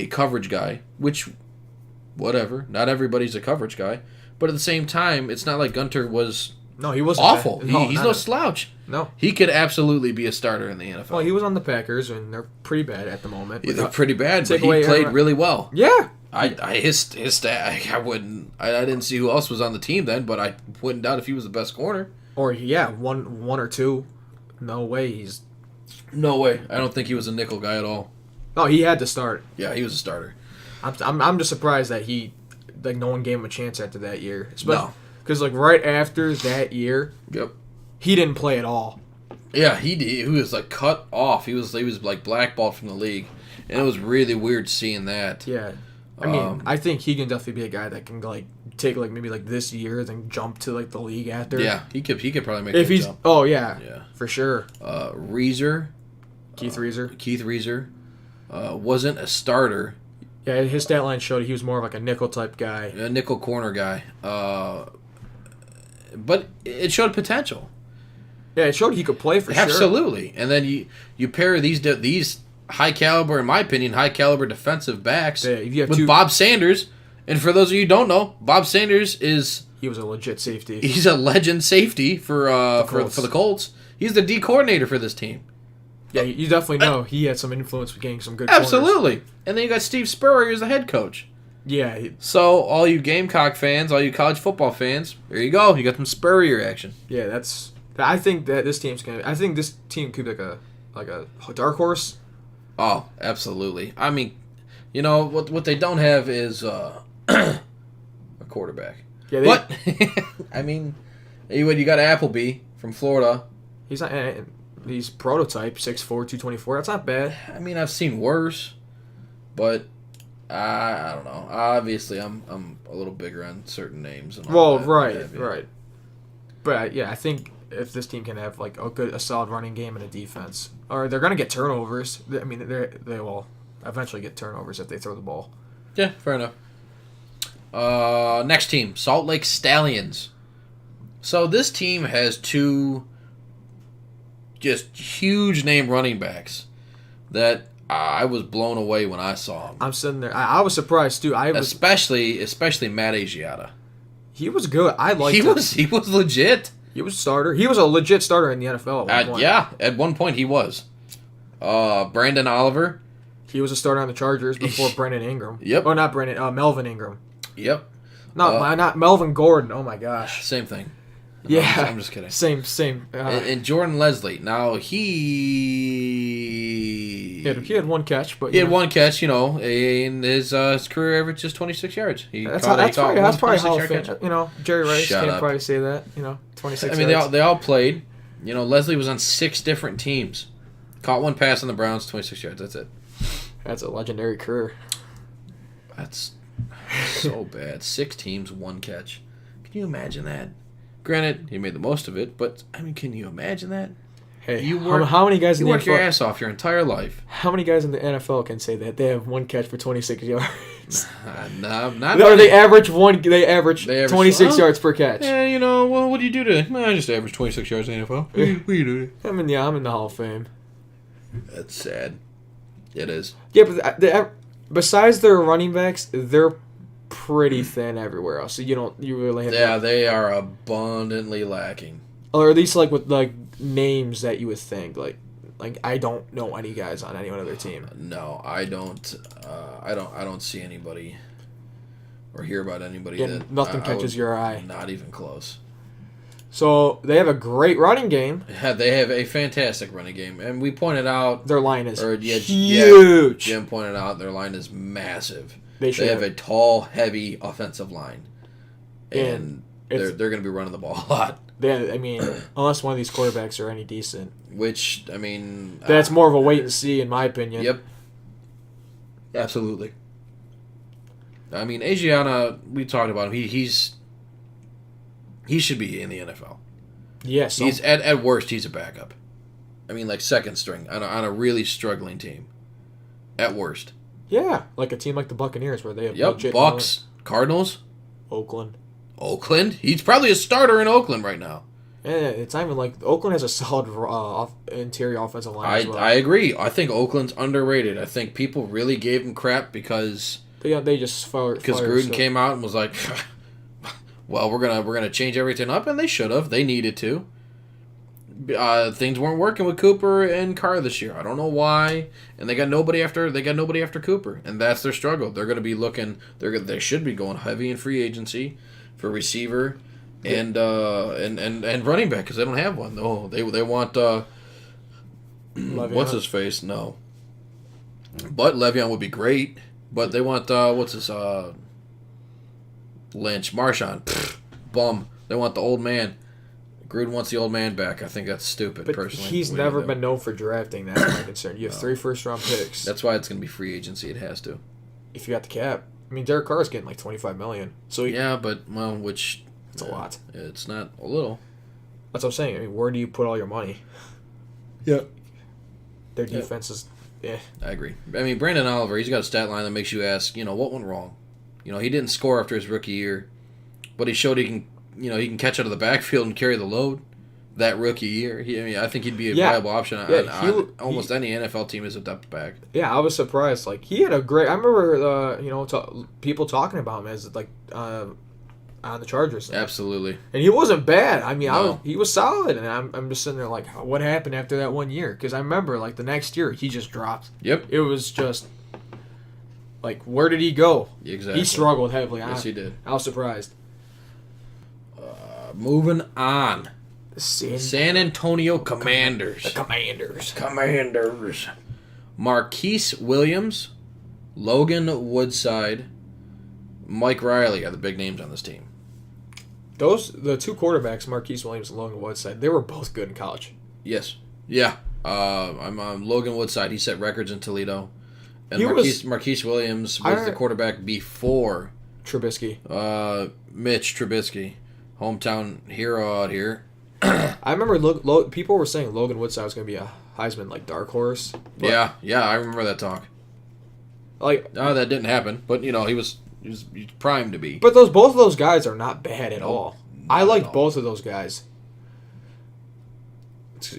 coverage guy, which, whatever. Not everybody's a coverage guy. But at the same time, it's not like Gunter was... No, he wasn't awful. He's no slouch. No. He could absolutely be a starter in the NFL. Well, he was on the Packers, and they're pretty bad at the moment. Yeah, they're pretty bad, but he played really well. Yeah. His stat, I didn't see who else was on the team then, but I wouldn't doubt if he was the best corner. Or, one or two. No way No way. I don't think he was a nickel guy at all. No, he had to start. Yeah, he was a starter. I'm just surprised that no one gave him a chance after that year. No. Because, right after that year, yep, he didn't play at all. Yeah, he was, cut off. He was, blackballed from the league. And it was really weird seeing that. Yeah. I mean, I think he can definitely be a guy that can, take, maybe, this year, then jump to, the league after. Yeah, he could probably make that jump. Oh, yeah. Yeah. For sure. Reeser. Keith Reeser. Wasn't a starter. Yeah, his stat line showed he was more of, a nickel-type guy. A nickel corner guy. But it showed potential. Yeah, it showed he could play for sure. Absolutely. And then you pair these high caliber, in my opinion, high caliber defensive backs Yeah, if you have with two, Bob Sanders. And for those of you who don't know, Bob Sanders he was a legit safety. he's a legend safety for Colts. the Colts. He's the D coordinator for this team. Yeah, you definitely know he had some influence with getting some good corners. Absolutely. And then you got Steve Spurrier as the head coach. Yeah, So all you Gamecock fans, all you college football fans, there you go. You got some Spurrier action. yeah, that's. I think that this team's gonna. I think this team could be like a dark horse. Oh, absolutely. I mean, you know what they don't have is a quarterback. Yeah, But I mean, you got Appleby from Florida. he's not. He's prototype 6'4", 224. That's not bad. I mean, I've seen worse, but I don't know. Obviously, I'm a little bigger on certain names. And all Well, that. right, Yeah. right. But yeah, I think if this team can have like a solid running game and a defense, or they're gonna get turnovers. I mean, they will eventually get turnovers if they throw the ball. Yeah, fair enough. Next team, Salt Lake Stallions. So this team has two just huge name running backs that I was blown away when I saw them. I'm sitting there. I was surprised too. Especially Matt Asiata. He was good. I liked him. He was legit. He was a starter. He was a legit starter in the NFL at one point. Yeah, at one point he was. Brandon Oliver. He was a starter on the Chargers before Brendan Ingram. Yep. Oh, not Brendan. Melvin Ingram. Yep. Not Melvin Gordon. Oh my gosh. Same thing. Yeah. I'm just kidding. Same. And Jordan Leslie. Now He had one catch, but he had one catch, and his career average is 26 yards. That's probably Hall of Fame. catch. Jerry Rice Shut can up. probably say that. 26. I mean, yards. they all played. Leslie was on 6 different teams. Caught one pass on the Browns, 26 yards. That's it. That's a legendary career. That's so bad. 6 teams, 1 catch. Can you imagine that? Granted, he made the most of it, but I mean, can you imagine that? Hey, How many guys in the work your NFL? ass off your entire life. How many guys in the NFL can say that they have one catch for 26 yards? Not Or they average one. They average They average- 26 yards per catch. Yeah, well, what do you do today? I just averaged 26 yards in the NFL. What do you do? I'm in the Hall of Fame. That's sad. It is. Yeah, but besides their running backs, they're pretty thin everywhere else. So you really have Yeah, they are abundantly lacking. or at least like with like names that you would think like I don't know any guys on any other team. No, I don't. I don't see anybody or hear about anybody Yeah, that nothing I catches would- your eye. Not even close. So they have a great running game. Yeah, they have a fantastic running game, and we pointed out. Their line is huge. huge. Jim pointed out their line is massive. They should They have a tall, heavy offensive line, and it's- they're going to be running the ball a lot. I mean, unless one of these quarterbacks are any decent, Which I mean, that's more of a wait and see, in my opinion. Yep. Absolutely. I mean, Asiana, we talked about him. He should be in the NFL. Yes. He's at worst, he's a backup. I mean, like second string on a really struggling team. At worst. Yeah, like a team like the Buccaneers where they have Yep. legit Bucks, Cardinals, Oakland. Oakland. He's probably a starter in Oakland right now. Yeah, it's not even like Oakland has a solid interior offensive line as well. I agree. I think Oakland's underrated. I think people really gave him crap because They just fired. Gruden came out and was like, "Well, we're gonna change everything up," and they should have. They needed to. Things weren't working with Cooper and Carr this year. I don't know why, and they got nobody after Cooper, and that's their struggle. They're going to be looking. They should be going heavy in free agency for receiver and running back because they don't have one. Oh, they want Le'Veon. what's his face? No, but Le'Veon would be great. But they want what's his Lynch, Marshawn, bum. They want the old man. Gruden wants the old man back. I think that's stupid, But personally. he's never been known for drafting. That's my concern. You have 3 first-round picks. That's why it's going to be free agency. It has to. If you got the cap. I mean, Derek Carr's getting like $25 million. So Yeah, but, which... It's a lot. It's not a little. That's what I'm saying. I mean, where do you put all your money? Yeah. Their defense is... Yeah. I agree. I mean, Brandon Oliver, he's got a stat line that makes you ask, what went wrong? He didn't score after his rookie year, but he showed he can catch out of the backfield and carry the load. that rookie year. I think he'd be a Yeah. viable option Yeah, on almost any NFL team as a depth back. Yeah, I was surprised. Like he had a great. I remember, people talking about him as like on the Chargers. Absolutely. And he wasn't bad. I mean, No. he was solid, and I'm just sitting there like, what happened after that 1 year? Because I remember like the next year he just dropped. Yep. It was just like, where did he go? Exactly. He struggled heavily. Yes, he did. I was surprised. Moving on. San San Antonio Commanders. Commanders. Marquise Williams, Logan Woodside, Mike Riley are the big names on this team. The two quarterbacks, Marquise Williams and Logan Woodside, they were both good in college. Yes. Yeah. I'm on Logan Woodside. He set records in Toledo. And He Marquise Williams was the quarterback before Trubisky. Mitch Trubisky, hometown hero out here. I remember people were saying Logan Woodside was going to be a Heisman like dark horse. Yeah, I remember that talk. Like, No, that didn't happen, but he was primed to be. but both of those guys are not bad at all. I liked all. both of those guys.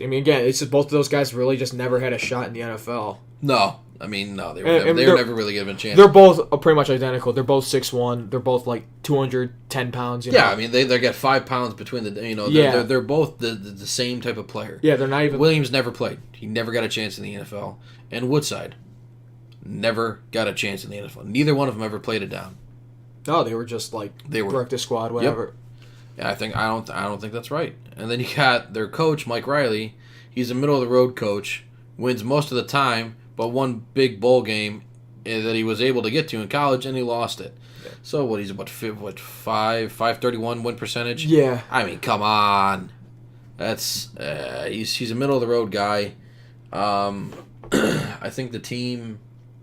I mean, again, it's just both of those guys really just never had a shot in the NFL. No, they were And never really given a chance. They're both pretty much identical. They're both 6'1". They're both like 210 pounds. You know? Yeah, I mean they got 5 pounds between the Yeah. they're both the same type of player. Yeah, they're not even. Williams never played. He never got a chance in the NFL, and Woodside never got a chance in the NFL. Neither one of them ever played it down. No, they were just like They were. practice squad, whatever. Yeah, I don't think that's right. And then you got their coach Mike Riley. He's a middle of the road coach. Wins most of the time, but one big bowl game that he was able to get to in college, and he lost it. Yeah. So what? He's about 531 win percentage. Yeah. I mean, come on. That's he's a middle of the road guy. I think the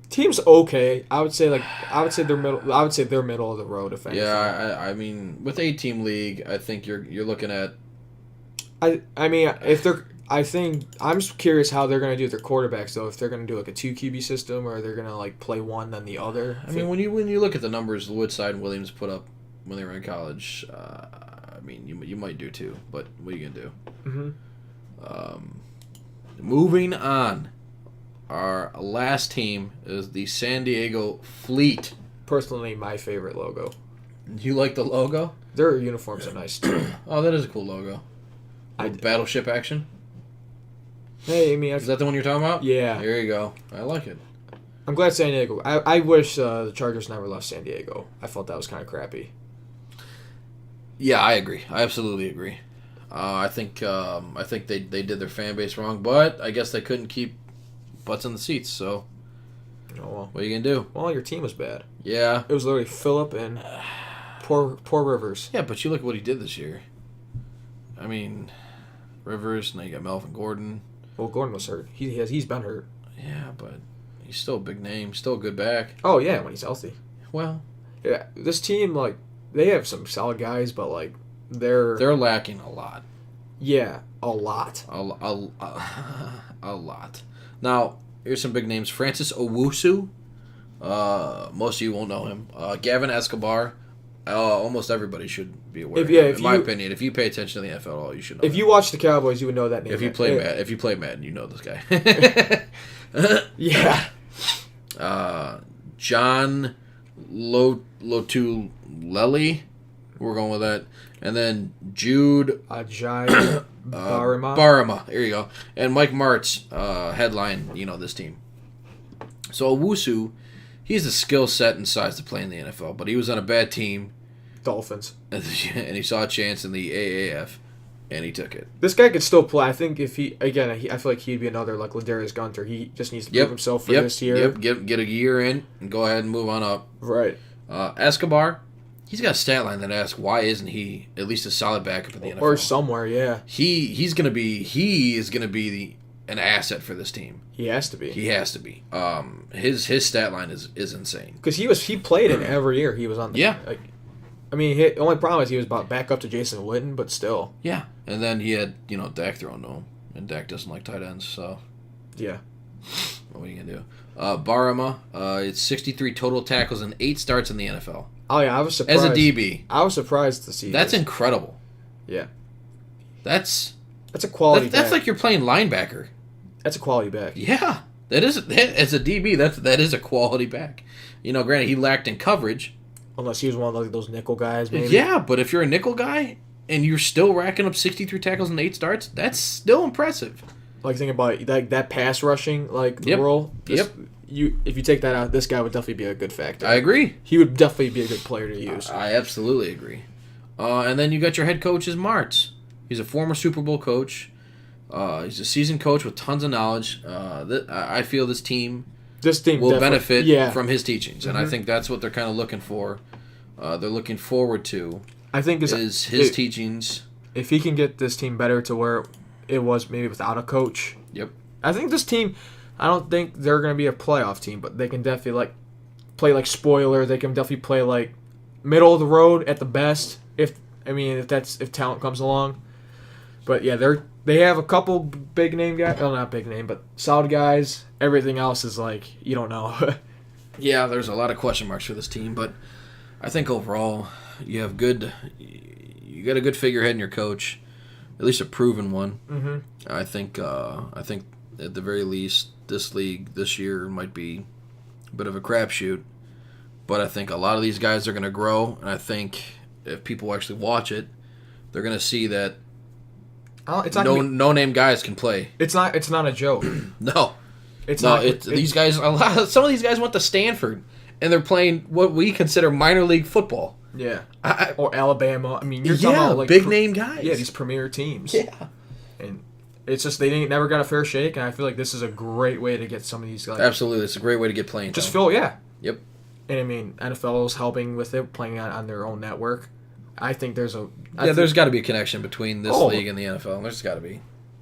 Team's okay. I would say they're middle. I would say they're middle of the road. If anything. Yeah, I mean, with 8-team league, I think you're looking at. I mean, I think I'm just curious how they're gonna do their quarterbacks though. If they're gonna do like a 2 QB system, or they're gonna like play one then the other. I mean, when you look at the numbers Woodside and Williams put up when they were in college, I mean, you might do too. But what are you gonna do? Mm-hmm. Moving on, our last team is the San Diego Fleet. Personally, my favorite logo. You like the logo? Their uniforms are nice too. Oh, that is a cool logo. Battleship action. Hey, I mean, Is that the one you're talking about? yeah. There you go. I like it. I'm glad San Diego. I wish the Chargers never left San Diego. I felt that was kind of crappy. Yeah, I agree. I absolutely agree. I think they did their fan base wrong, but I guess they couldn't keep butts in the seats. So Oh well. what are you gonna do? Well, your team was bad. Yeah. It was literally Phillip and poor Rivers. Yeah, but you look at what he did this year. I mean, Rivers. Now you got Melvin Gordon. Well, Gordon was hurt. He's been hurt. Yeah, but he's still a big name. Still a good back. Oh yeah, when he's healthy. Well, Yeah, this team like they have some solid guys, but like they're lacking a lot. yeah, a lot. A lot. Now, here's some big names. Francis Owusu. Most of you won't know him. Gavin Escobar. Almost everybody should be aware. In my opinion, if you pay attention to the NFL at all, you should know. If you watch the Cowboys, you would know that name. if you play Madden, you know this guy. Yeah. John Lotulelli. We're going with that. And then Jude Ajay Barima. Barima. There you go. And Mike Martz headline, this team. So Owusu, he's a skill set and size to play in the NFL, but he was on a bad team. Dolphins. And he saw a chance in the AAF, and he took it. This guy could still play. I think if I feel like he'd be another like Ladarius Gunter. He just needs to prove himself for this year. Get a year in and go ahead and move on up. Right. Escobar, he's got a stat line that asks why isn't he at least a solid backup in the NFL? Or somewhere, yeah. He is gonna be an asset for this team. He has to be. He has to be. His stat line is insane. Because he played in every year he was on the I mean, the only problem is he was about back up to Jason Witten, but still. Yeah. And then he had, Dak thrown to him. And Dak doesn't like tight ends, so. Yeah. What are you going to do? Barama, it's 63 total tackles and 8 starts in the NFL. Oh, yeah, I was surprised. As a DB. I was surprised to see That's this. incredible. Yeah. That's That's a quality That's back. like you're playing linebacker. That's a quality back. Yeah, as a DB, that is a quality back. Granted, he lacked in coverage. Unless he was one of like those nickel guys, maybe. Yeah, but if you're a nickel guy and you're still racking up 63 tackles and 8 starts, that's still impressive. Like think about that pass rushing Yep. role. Yep. If you take that out, this guy would definitely be a good factor. I agree. He would definitely be a good player to use. I absolutely agree. And then you got your head coach is Martz. He's a former Super Bowl coach. He's a seasoned coach with tons of knowledge. I feel this team will benefit from his teachings, and I think that's what they're kind of looking for. They're looking forward to. I think is his teachings. If he can get this team better to where it was maybe without a coach. Yep. I think this team. I don't think they're going to be a playoff team, but they can definitely play like spoiler. They can definitely play like middle of the road at the best. If talent comes along. But yeah, they have a couple big name guys. Well, not big name, but solid guys. Everything else is like you don't know. Yeah, there's a lot of question marks for this team, but I think overall you got a good figurehead in your coach, at least a proven one. Mm-hmm. I think at the very least this league this year might be a bit of a crapshoot, but I think a lot of these guys are going to grow, and I think if people actually watch it, they're going to see that no name guys can play. It's not a joke. No. These guys. Some of these guys went to Stanford, and they're playing what we consider minor league football. Yeah, or Alabama. I mean, you're talking about like big name guys. Yeah, these premier teams. Yeah, and it's just they never got a fair shake, and I feel like this is a great way to get some of these guys. Absolutely, it's a great way to get playing. Just Phil, yeah. Yep. And I mean, NFL is helping with it, playing on their own network. I think there's got to be a connection between this league and the NFL. There's got to be.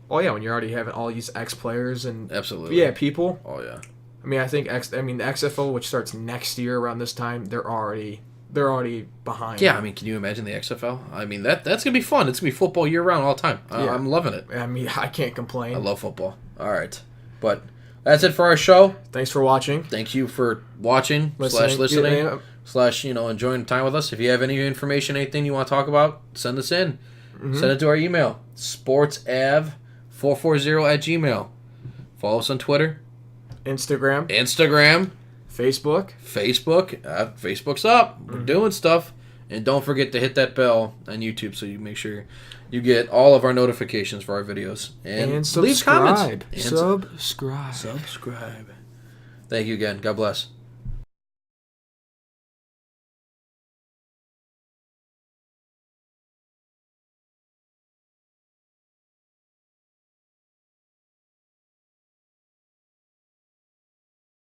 Oh yeah, when you're already having all these ex players and absolutely people. Oh yeah. I mean, I think the XFL, which starts next year around this time, they're already behind. Yeah, I mean, can you imagine the XFL? I mean, that's gonna be fun. It's gonna be football year round all the time. I'm loving it. I mean, I can't complain. I love football. All right, but that's it for our show. Thanks for watching. Thank you for watching / listening / enjoying time with us. If you have any information, anything you want to talk about, send us in. Mm-hmm. Send it to our email, sportsav440@gmail.com. Follow us on Twitter, Instagram, Facebook. Facebook's up. We're doing stuff. And don't forget to hit that bell on YouTube so you make sure you get all of our notifications for our videos. And leave comments. And subscribe. Thank you again. God bless.